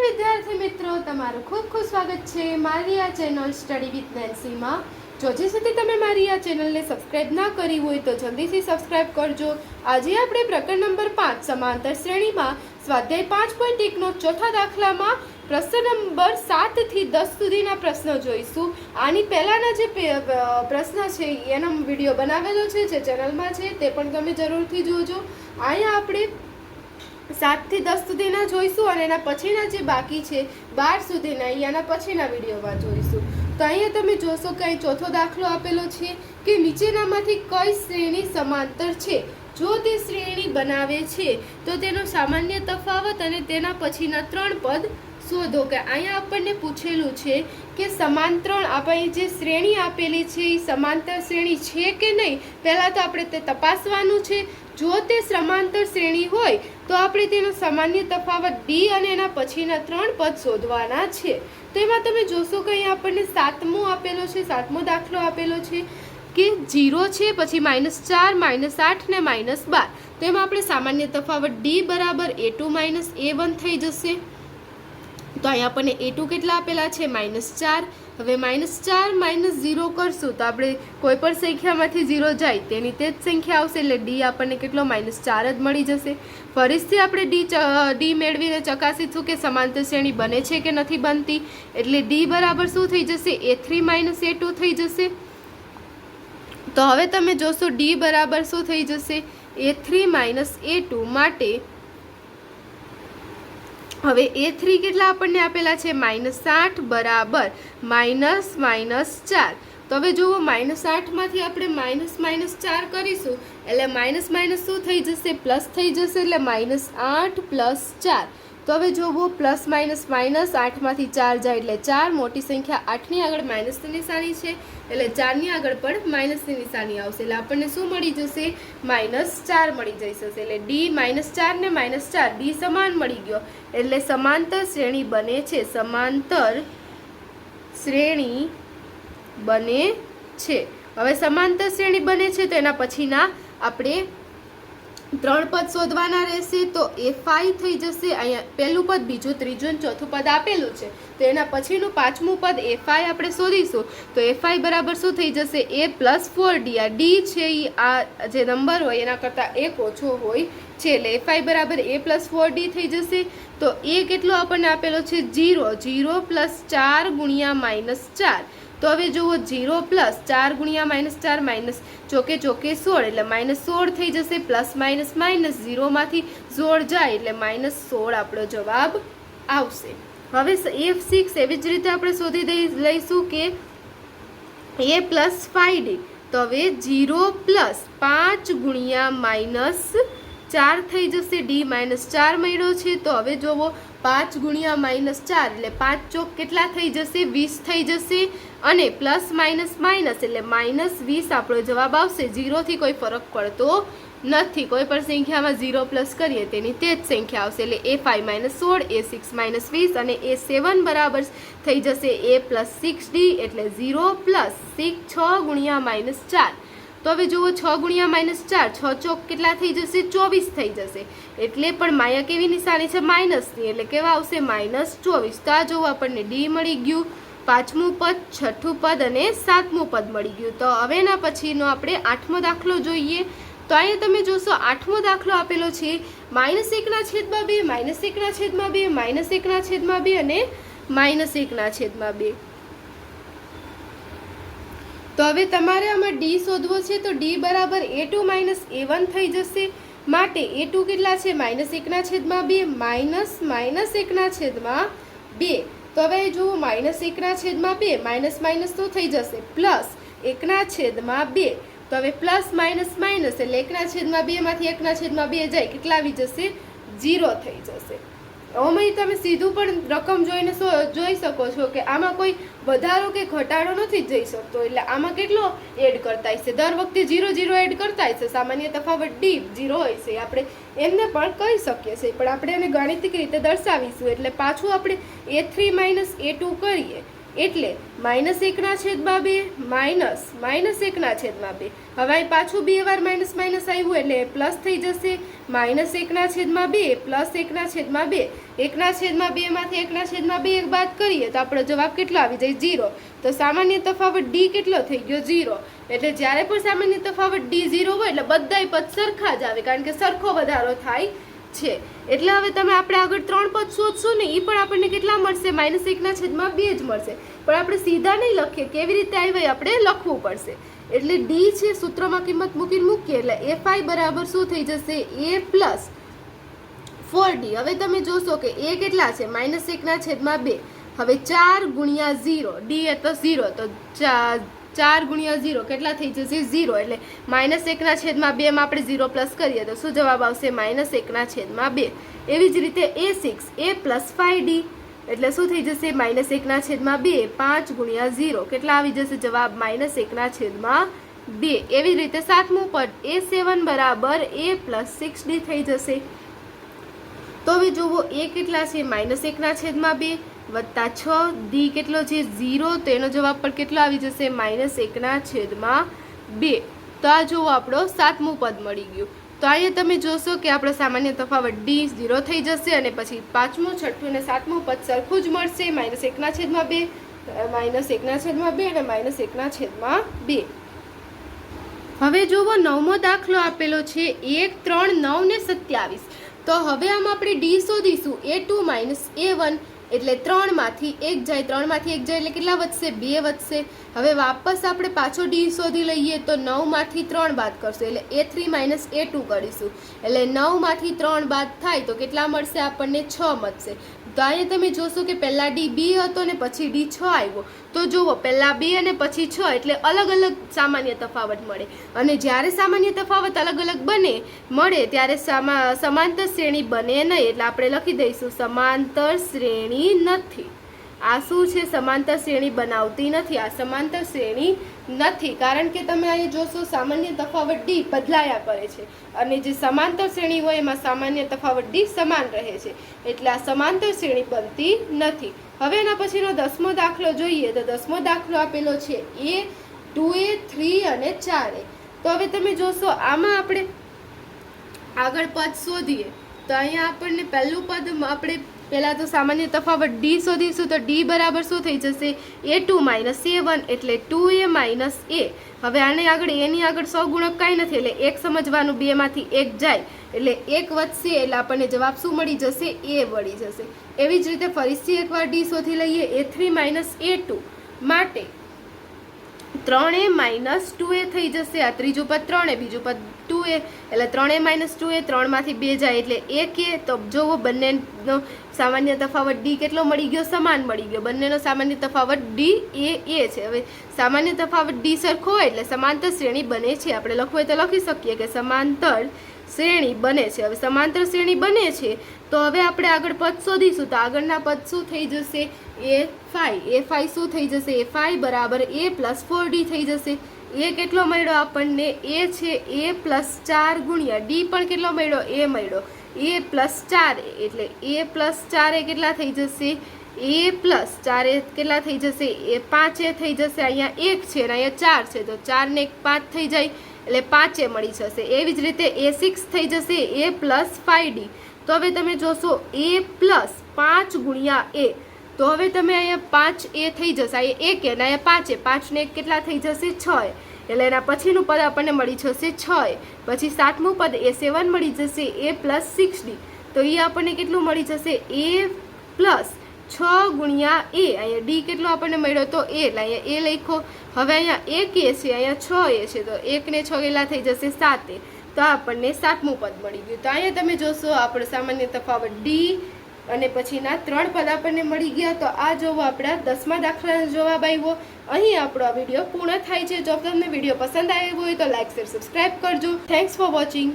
વિદ્યાર્થી મિત્રો, તમારું ખૂબ ખૂબ સ્વાગત છે મારી આ ચેનલ સ્ટડી વિથ નેન્સીમાં। જો હજી સુધી તમે મારી આ ચેનલને સબસ્ક્રાઇબ ના કરી હોય તો જલ્દીથી સબસ્ક્રાઇબ કરજો। આજે આપણે પ્રકરણ નંબર 5 સમાંતર શ્રેણીમાં સ્વાધ્યાય 5.1નો ચોથા દાખલામાં પ્રશ્ન નંબર 7 થી 10 સુધીના પ્રશ્નો જોઈશું। આની પહેલાના જે પ્રશ્ન છે એનો વિડીયો બનાવેલો છે, જે ચેનલમાં છે, તે પણ તમે જરૂરથી જોજો। અહીંયા આપણે 7 થી 10 સુધીના જોઈશું અને એના પછીના જે બાકી છે 12 સુધીના અહીંયાના પછીના વિડીયોમાં જોઈશું। તો અહીંયા તમે જોશો કે અહીં ચોથો દાખલો આપેલો છે કે નીચેનામાંથી કઈ શ્રેણી સમાંતર છે, જો તે શ્રેણી બનાવે છે તો તેનો સામાન્ય તફાવત અને તેના પછીના 3 પદ શોધો। કે અહીંયા આપણને પૂછેલું છે કે સમાંતર આપણે જે શ્રેણી આપેલી છે એ સમાંતર શ્રેણી છે કે નહીં, પહેલાં તો આપણે તે તપાસવાનું છે। જો તે સમાંતર શ્રેણી હોય તો આપણે તેનો સામાન્ય તફાવત ડી અને એના પછીના 3 પદ શોધવાના છે। તો એમાં તમે જોશો કે અહીંયા આપણને 7મો આપેલો છે, 7મો દાખલો આપેલો છે કે 0 છે, પછી -4, -8 ને -12। તો એમાં આપણે સામાન્ય તફાવત ડી બરાબર a2 - a1 થઈ જશે। તો અહીંયા આપણને a2 કેટલા આપેલા છે -4। હવે -4 - 0 કરશું તો આપણે કોઈ પણ સંખ્યામાંથી 0 જાય તેની તે જ સંખ્યા આવશે, એટલે ડી આપણને કેટલો -4 જ મળી જશે। ફરીથી આપણે ડી મેળવીને ચકાસીશું કે સમાંતર શ્રેણી બને છે કે નથી બનતી, એટલે ડી બરાબર શું થઈ જશે a3 - a2 થઈ જશે। તો હવે તમે જોશો ડી બરાબર શું થઈ જશે a3 - a2 માટે હવે a3 કેટલા આપણને આપેલા છે -8 બરાબર -4। તો હવે જુઓ -8 માંથી આપણે -4 કરીશું એટલે માઇનસ શું થઈ જશે પ્લસ થઈ જશે, એટલે -8 + 4। તો હવે જુઓ પ્લસ માઇનસ 8 માંથી 4 જાય એટલે 4, મોટી સંખ્યા 8ની આગળ માઇનસની નિશાની છે એટલે 4ની આગળ પણ માઇનસની નિશાની આવશે, એટલે આપણને શું મળી જશે -4 મળી જશે। એટલે ડી -4 ને -4 ડી સમાન મળી ગયો, એટલે સમાંતર શ્રેણી બને છે, સમાંતર શ્રેણી બને છે। હવે સમાંતર શ્રેણી બને છે તો એના પછીના આપણે 3 પદ શોધવાના રહેશે। તો a5 થઈ જશે, અહીંયા પહેલું પદ, બીજું, ત્રીજું અને ચોથું પદ આપેલું છે, તો એના પછીનું 5મું પદ a5 આપણે શોધીશું। તો a5 બરાબર શું થઈ જશે a + 4d। આ ડી છે એ આ જે નંબર હોય એના કરતાં 1 ઓછો હોય છે, એટલે a5 બરાબર a + 4d થઈ જશે। તો એ કેટલો આપણને આપેલો છે 0, 0 + 4 × -4। તો હવે જુઓ 0 + 4 × -4 ચોકે 16 એટલે -16 થઈ જશે, પ્લસ માઇનસ માઇનસ 0 માંથી 16 જાય એટલે -16 આપણો જવાબ આવશે। હવે a6 એવી જ રીતે આપણે શોધી લઈશું કે a + 5d। તો હવે 0 + 5 × -4 થઈ જશે, d -4 મળ્યો છે। તો હવે જોવો 5 × -4 એટલે 5 ચોક કેટલા થઈ જશે 20 થઈ જશે, અને પ્લસ માઇનસ માઇનસ એટલે -20 આપણો જવાબ આવશે। 0 થી કોઈ ફરક પડતો નથી, કોઈ પણ સંખ્યામાં 0 પ્લસ કરીએ તેની તે જ સંખ્યા આવશે, એટલે a5 - 16, a6 - 20 અને a7 બરાબર થઈ જશે a + 6d, એટલે 0 + 6 × -4। તો હવે જુઓ 6 × -4, 6 ચોક કેટલા થઈ જશે 24 થઈ જશે, એટલે પણ માયા કેવી નિશાની છે માઇનસની, એટલે કેવા આવશે -24। તો આ જુઓ આપણને ડી મળી ગયું, 5મું પદ, 6થું પદ અને 7મું પદ મળી ગયું। તો હવે એના પછીનો આપણે 8મો દાખલો જોઈએ। તો અહીંયા તમે જોશો 8મો દાખલો આપેલો છે -1/2, -1/2, -1/2 અને -1/2। તો હવે તમારે આમાં ડી શોધવો છે, તો ડી બરાબર a2 - a1 થઈ જશે, માટે a2 કેટલા છે -1/2 -1/2। તો હવે જુઓ -1/2 માઇનસ માઇનસ તો થઈ જશે +1/2। તો હવે પ્લસ માઇનસ માઇનસ એટલે 1/2 માંથી 1/2 જાય કેટલા આવી જશે 0 થઈ જશે। આમાં તમે સીધું પણ રકમ જોઈને જોઈ શકો છો કે આમાં કોઈ વધારો કે ઘટાડો નથી જઈ શકતો, એટલે આમાં કેટલો એડ કરતા હશે, દર વખતે 0 0 એડ કરતા હશે, સામાન્ય તફાવત ડી 0 હોય છે, આપણે એમને પણ કહી શકીએ છીએ, પણ આપણે એને ગાણિતિક રીતે દર્શાવીશું। એટલે પાછું આપણે a3 - a2 કરીએ એટલે -1/2 માઇનસ -1/2. હવે અહીં પાછું 2 વાર માઇનસ માઇનસ આવ્યું એટલે પ્લસ થઈ જશે. -1/2 પ્લસ 1/2. 1/2 માંથી 1/2 બાદ કરીએ તો આપણો જવાબ કેટલો આવી જાય? 0. તો સામાન્ય તફાવત ડી કેટલો થઈ ગયો? 0. એટલે જ્યારે પણ સામાન્ય તફાવત ડી 0 હોય એટલે બધાય પદ સરખા જ આવે, કારણ કે સરખો વધારો થાય છે. એટલે હવે તમે આપણે આગળ 3 પદ શોધશો ને એ પણ આપણને કેટલા મળશે? -1/2 જ મળશે. પણ આપણે સીધા નહીં લખીએ, કેવી રીતે આવ્યા આપણે લખવું પડશે. એટલે ડી છે, સૂત્રમાં કિંમત મૂકીએ એટલે એફઆઈ બરાબર શું થઈ જશે? a plus 4d. હવે તમે જોશો કે a કેટલા છે? -1/2. હવે 4 ગુણ્યા 0, d એ તો 0, તો 4 ગુણ્યા 0 કેટલા થઈ જશે? 0. એટલે -1/2 માં આપણે 0 પ્લસ કરીએ તો શું જવાબ આવશે? -1/2. એવી જ રીતે a6, a પ્લસ 5d એટલે શું થઈ જશે? -1/2. 5 ગુણ્યા 0 કેટલા આવી જશે જવાબ? -1/2. એવી જ રીતે સાતમું પદ a7 બરાબર a પ્લસ 6d થઈ જશે. તો હવે જુઓ a કેટલા છે? -1/2 વત્તા 6, d કેટલો છે? 0, તો એનો જવાબ પણ કેટલો આવી જશે? -1/2. તો આ જુઓ આપણો સાતમું પદ મળી ગયું. તો અહીંયા તમે જોશો કે આપણો સામાન્ય તફાવત d 0 થઈ જશે અને પછી પાંચમું, છઠ્ઠું અને સાતમું પદ સરખું જ મળશે. -1/2, -1/2 અને -1/2. હવે જુઓ નવમો દાખલો આપેલો છે 1, 3, 9 ને 27. તો હવે આમાં આપણે ડી શોધીશું. a2 - a1 એટલે 3 માંથી 1 જાય, 3 માંથી 1 જાય એટલે કેટલા વધશે? 2 વધશે. હવે વાપસ આપણે પાછો ડી શોધી લઈએ તો 9 માંથી 3 બાદ કરશું એટલે a3 - a2 કરીશું. એટલે 9 માંથી 3 બાદ થાય તો કેટલા મળશે? આપણને 6 મળશે. તો અહીંયા તમે જોશો કે પહેલા ડી બી હતો ને પછી ડી 6 આવ્યો. તો જુઓ પહેલા 2 અને પછી 6 એટલે અલગ અલગ સામાન્ય તફાવત મળે. અને જ્યારે સામાન્ય તફાવત અલગ અલગ મળે ત્યારે સમાંતર શ્રેણી બને નહીં. એટલે આપણે લખી દઈશું સમાંતર શ્રેણી નથી. આ શું છે? સમાંતર શ્રેણી બનાવતી નથી. આ સમાંતર શ્રેણી નથી, કારણ કે તમે અહીં જોશો સામાન્ય તફાવત ડી બદલાયા કરે છે અને જે સમાંતર શ્રેણી હોય એમાં સામાન્ય તફાવત ડી સમાન રહે છે. એટલે આ સમાંતર શ્રેણી બનતી નથી. હવે એના પછીનો 10મો દાખલો જોઈએ. તો 10મો દાખલો આપેલો છે a, 2a, 3 અને 4a. તો હવે તમે જોશો આમાં આપણે આગળ પદ શોધીએ તો અહીંયા આપણને પહેલું પદ આપણે પહેલાં તો સામાન્ય તફાવત ડી શોધીશું. તો ડી બરાબર શું થઈ જશે? a2 - a1 એટલે 2a - a. હવે આને આગળ એની આગળ સહગુણક કાંઈ નથી એટલે 1 સમજવાનું, 2 માંથી 1 જાય એટલે 1 વધશે એટલે આપણને જવાબ શું મળી જશે? a મળી જશે. એવી જ રીતે ફરીથી એકવાર ડી શોધી લઈએ. a3 - a2 માટે 3a - 2a થઈ જશે. આ ત્રીજું પદ 3a, બીજું પદ 2a એટલે 3a - 2a 3 માંથી 2 જાય એટલે 1a. તો જુઓ બંનેનો સામાન્ય તફાવત ડી કેટલો મળી ગયો? સમાન મળી ગયો. બંનેનો સામાન્ય તફાવત ડી એ છે. હવે સામાન્ય તફાવત ડી સરખો હોય એટલે સમાંતર શ્રેણી બને છે. આપણે લખવું હોય તો લખી શકીએ કે સમાંતર શ્રેણી બને છે. હવે સમાંતર શ્રેણી બને છે તો હવે આપણે આગળ પદ શોધીશું. તો આગળના પદ શું થઈ જશે? a5 શું થઈ જશે? a5 બરાબર a પ્લસ 4d થઈ જશે. એ કેટલો મળ્યો આપણને? એ છે a પ્લસ 4 ગુણ્યા ડી પણ કેટલો મળ્યો? એ મળ્યો a પ્લસ 4 એટલે a પ્લસ 4 એ કેટલા થઈ જશે? a પ્લસ 4 એ કેટલા થઈ જશે? એ 5 એ થઈ જશે. અહીંયા 1 છે અને અહીંયા 4 છે તો 4 ને 1 5 થઈ જાય એટલે 5 એ મળી જશે. એવી જ રીતે a6 થઈ જશે a પ્લસ 5d. તો હવે તમે જોશો a પ્લસ 5 ગુણ્યા a. તો હવે તમે અહીંયા 5a થઈ જશે. અહીંયા 1 અને અહીંયા 5 5 ને 1 કેટલા થઈ જશે? 6 એટલે એના પછીનું પદ આપણને મળી જશે 6. પછી સાતમું પદ a7 મળી જશે a પ્લસ 6d. તો એ આપણને કેટલું મળી જશે? a પ્લસ 6 ગુણ્યા a. અહીંયા ડી કેટલો આપણને મળ્યો? તો a એટલે અહીંયા a લખો. હવે અહીંયા 1a છે, અહીંયા 6a છે તો 1 ને 6 કેટલા થઈ જશે? 7a. તો આપણને સાતમું પદ મળી ગયું. તો અહીંયા તમે જોશો આપણો સામાન્ય તફાવત ડી અને પછીના 3 પદ આપણને મળી ગયા. તો આ જોવો આપણા 10મા દાખલાનો જવાબ આવ્યો. અહીં આપણો આ વિડીયો પૂર્ણ થાય છે. જો તમને વિડીયો પસંદ આવ્યો હોય તો લાઈક, શેર, સબસ્ક્રાઈબ કરજો. Thanks for watching.